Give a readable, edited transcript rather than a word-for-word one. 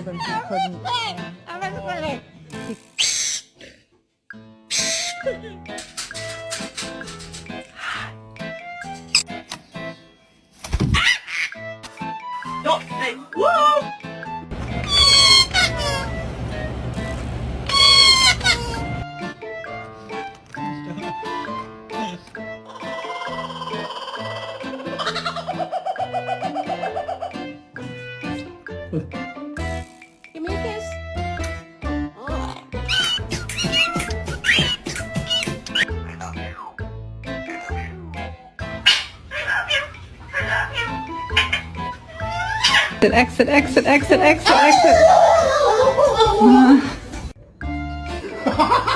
told him he couldn't. Yo, hey, whoa! Give me a kiss. Exit, exit, exit, exit, exit, exit.